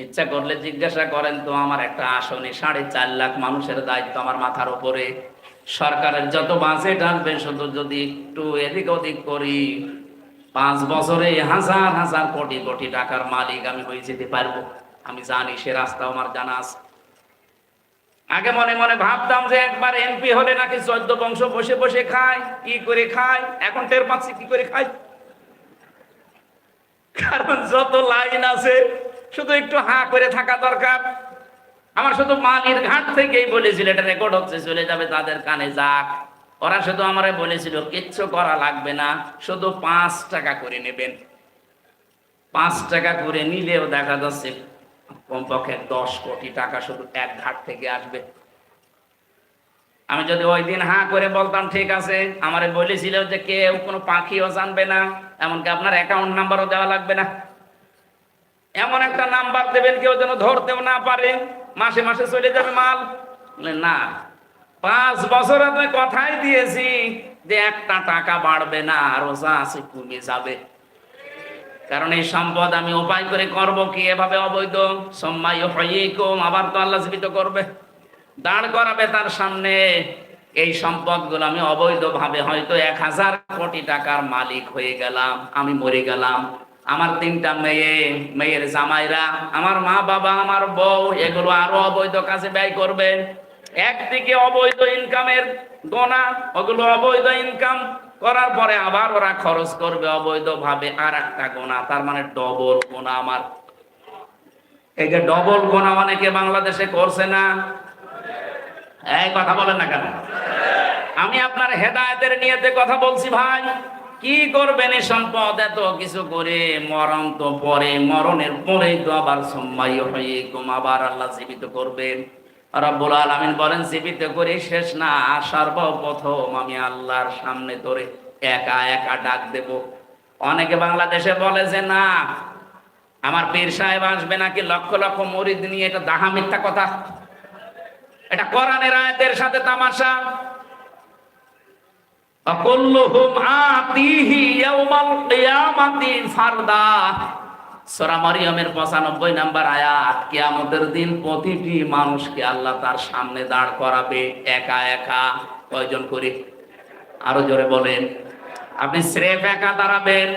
ইচ্ছা করলে জিজ্ঞাসা করেন তো, আমার একটা আসনে 4.5 লাখ মানুষের দায়িত্ব আমার মাথার উপরে। সরকারের যত বাজেট আসবে, শুধু যদি একটু এদিক ওদিক করি, 5 বছরে হাজার হাজার কোটি কোটি টাকার মালিক আমি হয়ে যেতে পারবো। আমি জানি, সে রাস্তা আমার জানা আছে। আগে মনে মনে ভাবতাম যে একবার এমপি হলে নাকি 14 বংশ বসে বসে খায়, কি করে খায়। এখন টের পাচ্ছি কি করে খায়। কারণ যত লাইন আছে, শুধু একটু হাঁ করে থাকা দরকার। আমার শুধু মালির ঘাট থেকেই বলেছিল, এটা রেকর্ড হচ্ছে, চলে যাবে তাদের কানে যাক। ওরা শুধু আমারে বলেছিল কিচ্ছু করা লাগবে না, শুধু 5 টাকা করে নেবেন। 5 টাকা করে নিলেও দেখা যাচ্ছে কমপক্ষে 10 কোটি টাকা শুধু এক ঘাট থেকে আসবে। আমি যদি ওই দিন হাঁ করে বলতাম ঠিক আছে, আমারে বলেছিল যে কেউ কোনো পাখিও জানবে না, এমনকি আপনার অ্যাকাউন্ট নাম্বারও দেওয়া লাগবে না, এমন একটা নাম্বার দেবেন কেউ যেন ধরতেও না পারে, মাসে মাসে চলে যাবে মাল। না, 5 বছর আমি কথাই দিয়েছি যে একটা টাকা বাড়বে না, আরো যা আছে কমে যাবে। কারণ এই সম্পদ আমি উপায় করে করব কি, এভাবে অবৈধ সম্মাই হইকুম, আবার তো আল্লাহ জীবিত করবে, দাঁড় করাবে তার সামনে। এই সম্পদগুলো আমি অবৈধভাবে হয়তো 1000 কোটি টাকার মালিক হয়ে গেলাম, আমি মরে গেলাম, আমার 3টা মেয়ে, মেয়ের জামাইরা, আমার মা বাবা, আমার বউ, এগুলো আরো অবৈধ কাজে ব্যয় করবে। একদিকে অবৈধ ইনকামের গোনা, ওগুলো অবৈধ ইনকাম করার পরে আবার ওরা খরচ করবে অবৈধ ভাবে আর একটা গোনা, তার মানে ডবল গোনা আমার। এই যে ডবল গোনা অনেকে বাংলাদেশে করছে না, এই কথা বলেন না কেন? আমি আপনার হেদায়েতের নিয়তে কথা বলছি ভাই। কি করবেন এই সম্পদ এত কিছু করে? মরণ তো পরে, মরণের পরেই তো আবার সম্মাই হইকুম, আবার আল্লাহ জীবিত করবেন। রব্বুল আলামিন বলেন জীবিত করে শেষ না, সর্বপ্রথম আমি আল্লাহর সামনে তোরে একা একা ডাক দেব। অনেকে বাংলাদেশে বলে যে না, আমার পীর সাহেব আসবে নাকি লক্ষ লক্ষ মুরিদ নিয়ে, এটা দাহা মিথ্যা কথা। এটা কোরআনের আয়াতের সাথে তামাশা। কুল্লুহুম আতিহি ইয়াউমাল কিয়ামাতি ফারদা, সূরা মারইয়ামের 95 নম্বর আয়াত। কিয়ামতের দিন প্রতিটি মানুষকে আল্লাহ তার সামনে দাঁড় করাবে একা একা। কয়জন করে? আরো জোরে বলেন। আপনি স্রেফ একা দাঁড়াবেন?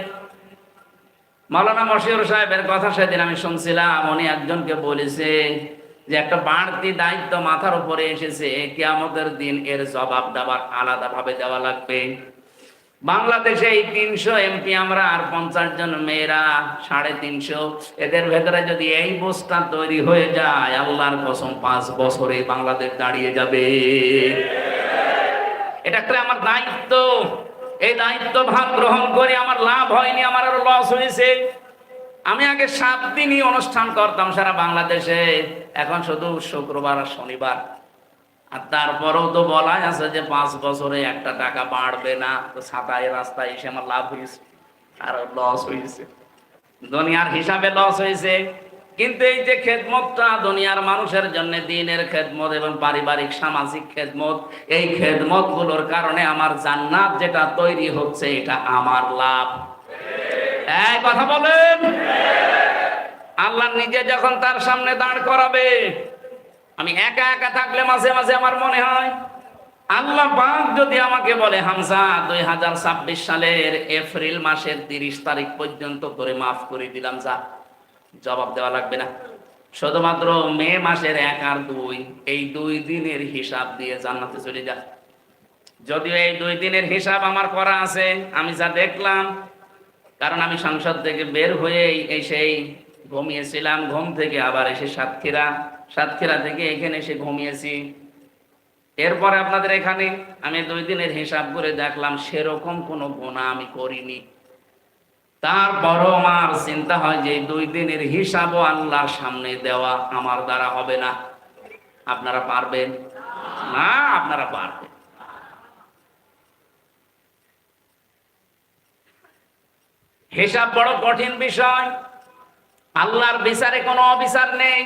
মাওলানা মশিউর সাহেবের কথা সেদিন আমি শুনছিলাম, উনি একজনকে বলেছে যে একটা বাড়তি দায়িত্ব মাথার উপরে এসেছে, কিয়ামতের দিন এর জবাব দেওয়ার আলাদা ভাবে দেওয়া লাগবে। বাংলাদেশে এই 300 এমপি আমরা, আর 50 জন মেয়েরা, 350, এদের ভেতরে যদি এই বস্তা তৈরি হয়ে যায়, আল্লাহর কসম 5 বছরে বাংলাদেশ দাঁড়িয়ে যাবে। এটা একটা আমার দায়িত্ব। এই দায়িত্ব ভাগ গ্রহণ করে আমার লাভ হয়নি, আমার আরো লস হয়েছে। আমি আগে 7 দিনই অনুষ্ঠান করতাম সারা বাংলাদেশে, এখন শুধু শুক্রবার আর শনিবার। আর তারপরেও তো বলাই আছে যে 5 বছরে একটা টাকা বাড়বে না, তো ছাতায় রাস্তায় এসে আমার লাভ হয়েছে আর লস হয়েছে, দুনিয়ার হিসাবে লস হয়েছে। কিন্তু এই যে খেদমতটা দুনিয়ার মানুষের জন্য, দিনের খেদমত এবং পারিবারিক সামাজিক খেদমত, এই খেদমত গুলোর কারণে আমার জান্নাত যেটা তৈরি হচ্ছে, এটা আমার লাভ। এই কথা বলেন। আল্লাহ নিজে যখন তার সামনে দাঁড় করাবে, আমি একা একা থাকলে মাঝে মাঝে আমার মনে হয়, আল্লাহ পাক যদি আমাকে বলে হামজা 2026 সালের এপ্রিল মাসের 30 তারিখ পর্যন্ত তোরে মাফ করে দিলাম, যা, জবাব দেওয়া লাগবে না। শুধুমাত্র মে মাসের 1 আর 2, এই 2 দিনের হিসাব দিয়ে জান্নাতে চলে যা। যদিও এই 2 দিনের হিসাব আমার করা আছে, আমি যা দেখলাম, কারণ আমি সংসদ থেকে বের হয়ে সেই ঘুমিয়েছিলাম, ঘুম থেকে আবার এসে সাতক্ষীরা থেকে এখানে এসে ঘুমিয়েছি। এরপরে আপনাদের এখানে আমি 2 দিনের হিসাব করে দেখলাম সেরকম কোনো গুনাহ আমি করিনি। তারপরও আমার চিন্তা হয় যে 2 দিনের হিসাবও আল্লাহর সামনে দেওয়া আমার দ্বারা হবে না। আপনারা পারবেন না? আপনারা পারবেন। হিসাব বড় কঠিন বিষয়। আল্লাহর বিচারে কোনো অবিচার নেই।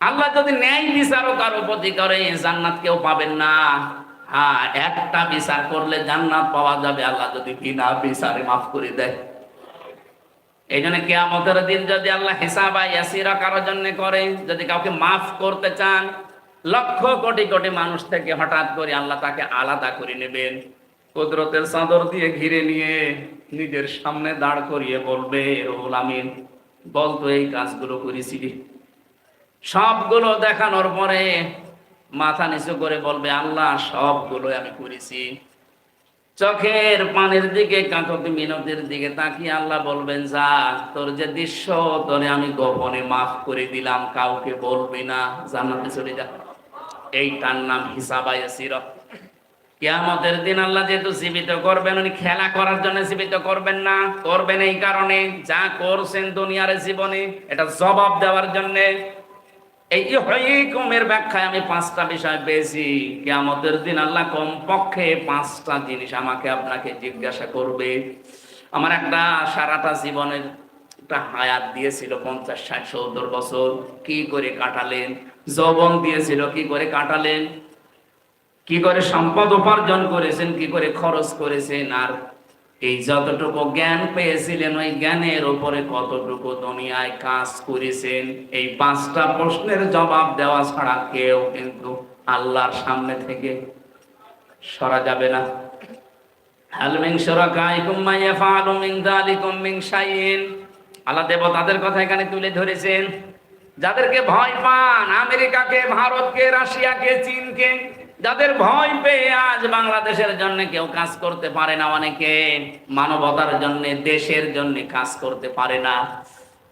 আল্লাহ যদি ন্যায় বিচারও কারো প্রতি করে, জান্নাত কেউ পাবেন না। হ্যাঁ, একটা বিচার করলে জান্নাত পাওয়া যাবে, আল্লাহ যদি বিনা বিচারে মাফ করে দেয়। এই জন্য কিয়ামতের দিন যদি আল্লাহ হিসাবা ইয়াসিরা কারোর জন্য করে, যদি কাউকে মাফ করতে চান, লক্ষ কোটি কোটি মানুষ থেকে হঠাৎ করে আল্লাহ তাকে আলাদা করে নেবেন, কুদরতের চাদর দিয়ে ঘিরে নিয়ে নিজের সামনে দাঁড় করিয়ে বলবে, রুহুল আমিন বলতো এই কাজগুলো করেছি। সবগুলো দেখানোর পরে মাথা নিচু করে বলবে, আল্লাহ সবগুলো আমি করেছি। চোখের পানির দিকে, কাকতি মিনতির দিকে তাকিয়ে আল্লাহ বলবেন, যা তোর যে দৃশ্য তোরে আমি গোপনে মাফ করে দিলাম, কাউকে বলবি না, জান্নাতে চলে যা। এইটার নাম হিসাবা ইয়াসিরা। কিয়ামতের দিন আল্লাহ যেহেতু জীবিত করবেন, উনি খেলা করার জন্য জীবিত করবেন না, করবেন এই কারণে যা করছেন দুনিয়ার জীবনে এটা জবাব দেওয়ার জন্য। এই ইহয়িকুমের ব্যাখ্যায় আমি 5টা বিষয় পেয়েছি। কিয়ামতের দিন আল্লাহ কমপক্ষে 5টা জিনিস আমাকে আপনাকে জিজ্ঞাসা করবে। আমার একটা সারাটা জীবনের একটা হায়াত দিয়েছিল 50, 60, 70 বছর, কি করে কাটালেন? যৌবন দিয়েছিল, কি করে কাটালেন? কি করে সম্পদ উপার্জন করেছেন, কি করে খরচ করেছেন? আর এই যতটুকু জ্ঞান পেয়েছিলেন ওই জ্ঞানের উপরে কতটুকু দুনিয়ায় কাজ করেছেন? এই 5টা প্রশ্নের জবাব দেওয়া ছাড়া কেউ কিন্তু আল্লাহর সামনে থেকে সরা যাবে না। হাল মিন শুরাকাইকুম মা ইয়াফআলু মিন যালিকুম মিন শাইইন। আল্লাহ দেবতাদের কথা এখানে তুলে ধরেছেন, যাদেরকে ভয় পান, আমেরিকাকে, ভারতকে, রাশিয়াকে, চীনকে, যাদের ভয় পেয়ে আজ বাংলাদেশের জন্য কেউ কাজ করতে পারে না, অনেকে মানবতার জন্য, দেশের জন্য কাজ করতে পারে না।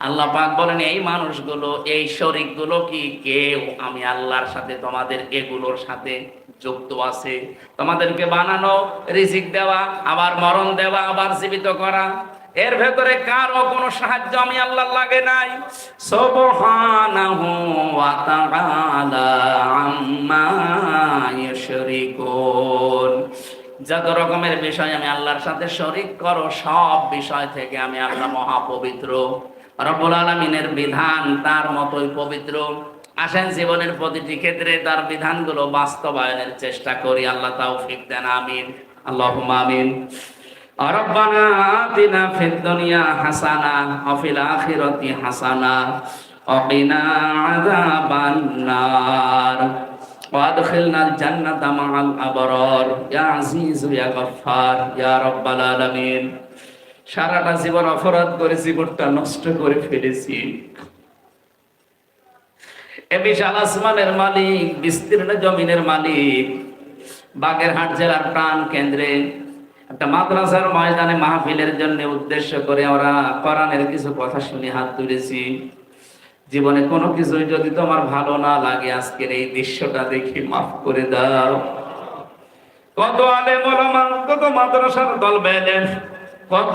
আল্লাহ পাক বলেন, এই মানুষগুলো, এই শরীকগুলো কি কেউ আমি আল্লাহর সাথে, তোমাদের এগুলোর সাথে যুক্ত আছে? তোমাদেরকে বানানো, রিজিক দেওয়া, আবার মরণ দেওয়া, আবার জীবিত করা, এর ভেতরে কারো কোনো সাহায্য আমি আল্লাহর লাগে নাই। সুবহানাহু ওয়া তাআলা আম্মা ইউশরিকুন। যত রকমের বিষয় আমি আল্লাহর সাথে শরীক করো, সব বিষয় থেকে আমি আল্লাহ মহাপবিত্র। রব্বুল আলামিনের বিধান তার মতোই পবিত্র। আসেন জীবনের প্রতিটি ক্ষেত্রে তার বিধানগুলো বাস্তবায়নের চেষ্টা করি। আল্লাহ তাওফিক দেন, আমিন, আল্লাহুম্মা আমিন। রব্বানা আতিনা ফিদ দুনিয়া হাসানা ওয়া ফিল আখিরাতি হাসানা ওয়া কিনা আযাবান নার ওয়া আদখিলনাল জান্নাতা মা'আল আবরার ইয়া আজিজু ইয়া গফফার ইয়া রাব্বাল আলামিন। সারাটা জীবন অপরাধ করে জীবনটা নষ্ট করে ফেলেছি। এ বিশাল আসমানের মালিক, বিস্তীর্ণ জমিনের মালিক, বাগেরহাট জেলার প্রাণ কেন্দ্রে একটা মাদ্রাসার ময়দানে মাহফিলের জন্য উদ্দেশ্য করে ওরা কোরআনের কিছু কথা শুনে হাত তুলেছি। জীবনে কোনো কিছুই যদি তোমার ভালো না লাগে, আজকের এই দৃশ্যটা দেখি মাফ করে দাও। কত আলেম ওলামা, কত মাদ্রাসার দল বেলেন, কত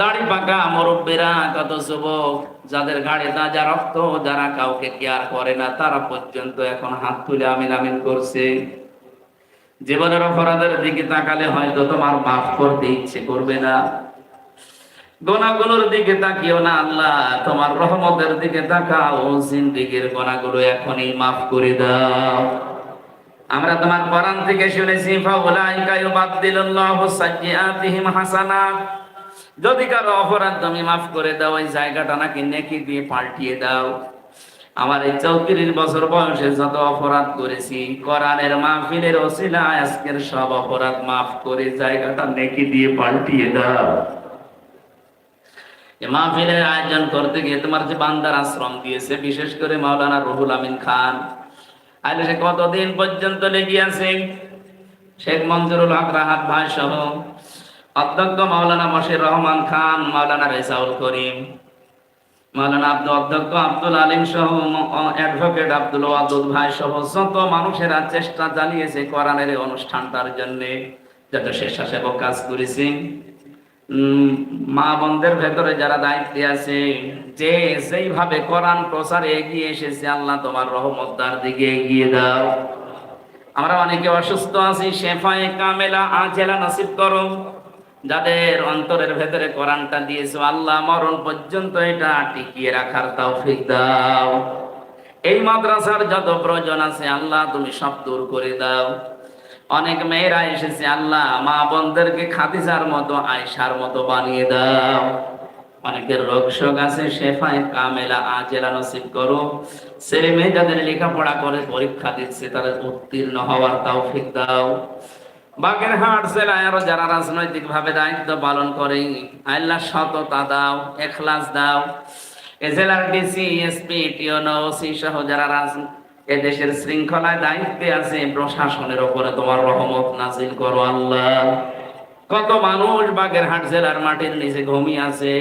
দাড়ি পাকা মুরব্বীরা, কত যুবক যাদের গাড়ি তাজা রক্ত, যারা কাউকে কেয়ার করে না, তারা পর্যন্ত এখন হাত তুলে আমিন আমিন করছে। জীবনের অপরাধের দিকে তাকালে হয়তো তোমার মাফ করতে ইচ্ছে করবে না। গুনাহগুলোর দিকে তাকিও না, আল্লাহ তোমার রহমতের দিকে তাকাও। জিন্দেগীর গুনাহগুলো এখনই মাফ করে দাও। আমরা তোমার কোরআন থেকে শুনেছি, ফাউলাইকা ইউবাদদিলুল্লাহু সাইয়্যাতিহিম হাসানাত। যদি কারো অপরাধ তুমি মাফ করে দাও, ওই জায়গাটা নাকি নেকি দিয়ে পাল্টিয়ে দাও। আমার এই 34 বছর বয়সে যত অপরাধ করেছি, কোরআনের মাহফিলের ওসিলায় আজকের সব অপরাধ মাফ করে জায়গাটা নেকি দিয়ে পাল্টিয়ে দাও। এই মাহফিলের আয়োজন করতে গিয়ে তোমার যে বান্দার আশ্রম দিয়েছে, বিশেষ করে মাওলানা রুহুল আমিন খান, আইলে সে কতদিন পর্যন্ত লেগে আছে। শেখ মঞ্জুরুল হক রাহাত ভাই সহ অধ্যক্ষ মাওলানা মশির রহমান খান, মাওলানা রেজাউল করিম, মাওলানা অধ্যক্ষ আব্দুল আলিম সহ অ্যাডভোকেট আব্দুল ওয়াদুদ ভাই সহ যত মানুষেরা চেষ্টা চালিয়েছে কোরআনের এই অনুষ্ঠানটার জন্য, যত স্বেচ্ছাসেবক কাজ করেছে, মা বোনদের ভেতরে যারা দায়িত্বে আছে, যে যেইভাবে কোরআন প্রচারে এগিয়ে এসেছে, আল্লাহ তোমার রহমতদার দিকে এগিয়ে দাও। আমরা অনেকে অসুস্থ আছি, শেফায়ে কামেলা আজেলা নসিব করো। যাদের অন্তরের ভেতরে কোরআনটা দিয়েছো, আল্লাহ মরণ পর্যন্ত এটা টিকিয়ে রাখার তৌফিক দাও। এই মাদ্রাসার যত প্রয়োজন আছে, আল্লাহ তুমি সব দূর করে দাও। অনেক মেয়েরা এসেছে, আল্লাহ মা বোনদেরকে খাদিজার মতো, আয়েশার মতো বানিয়ে দাও। অনেকের রোগ শোক আছে, শেফায়ে কামেলা আজেলা নসিব করো। ছেলে মেয়ে যাদের লেখাপড়া করে পরীক্ষা দিচ্ছে তাদের উত্তীর্ণ হওয়ার তৌফিক দাও। বাগেরহাট জেলায় আরো যারা রাজনৈতিক ভাবে দায়িত্ব পালন করে আল্লাহ সততা দাও, এখলাস দাও। এ জেলার ডিসি, এসপি, টিওনো, ওসি সহ যারা এদেশের শৃঙ্খলায় দায়িত্বে আছে, প্রশাসনের উপরে তোমার রহমত নাজিল করো আল্লাহ। কত মানুষ বাগেরহাট জেলার মাটির নিচে ঘুমিয়ে আছে।